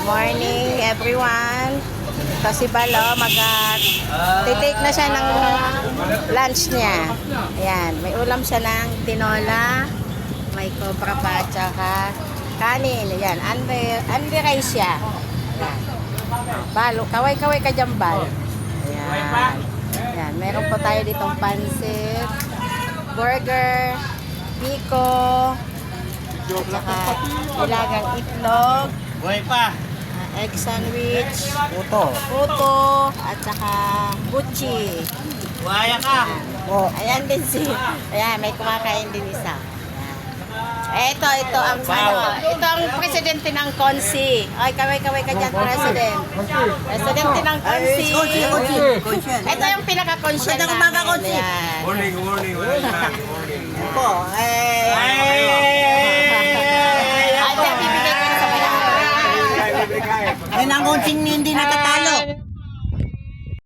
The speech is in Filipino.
Morning everyone. Ito si Balo, titake na siya ng lunch niya. Ayan, may ulam siya ng tinola, may cobra pa, tsaka kanin. Ayan, andi rice siya. Ayan. Balo, kaway-kaway ka dyan, Bal. Ayan. Ayan, meron po tayo ditong pansit, burger, biko, at saka nilagang itlog, Buhay pa. egg sandwich, Puto. at saka butchi. Buhaya ka. Ayan din ayan, may kumakain din isa. Ito ang ito ang presidente ng Konsi. Ay, kaway-kaway ka dyan, president. Presidente ng Konsi. Ito yung pinaka-konsyel namin. Ayan. Morning. Po, Ate, bibigay ko na sa pinaka. Ay, nang konting hindi natatapos.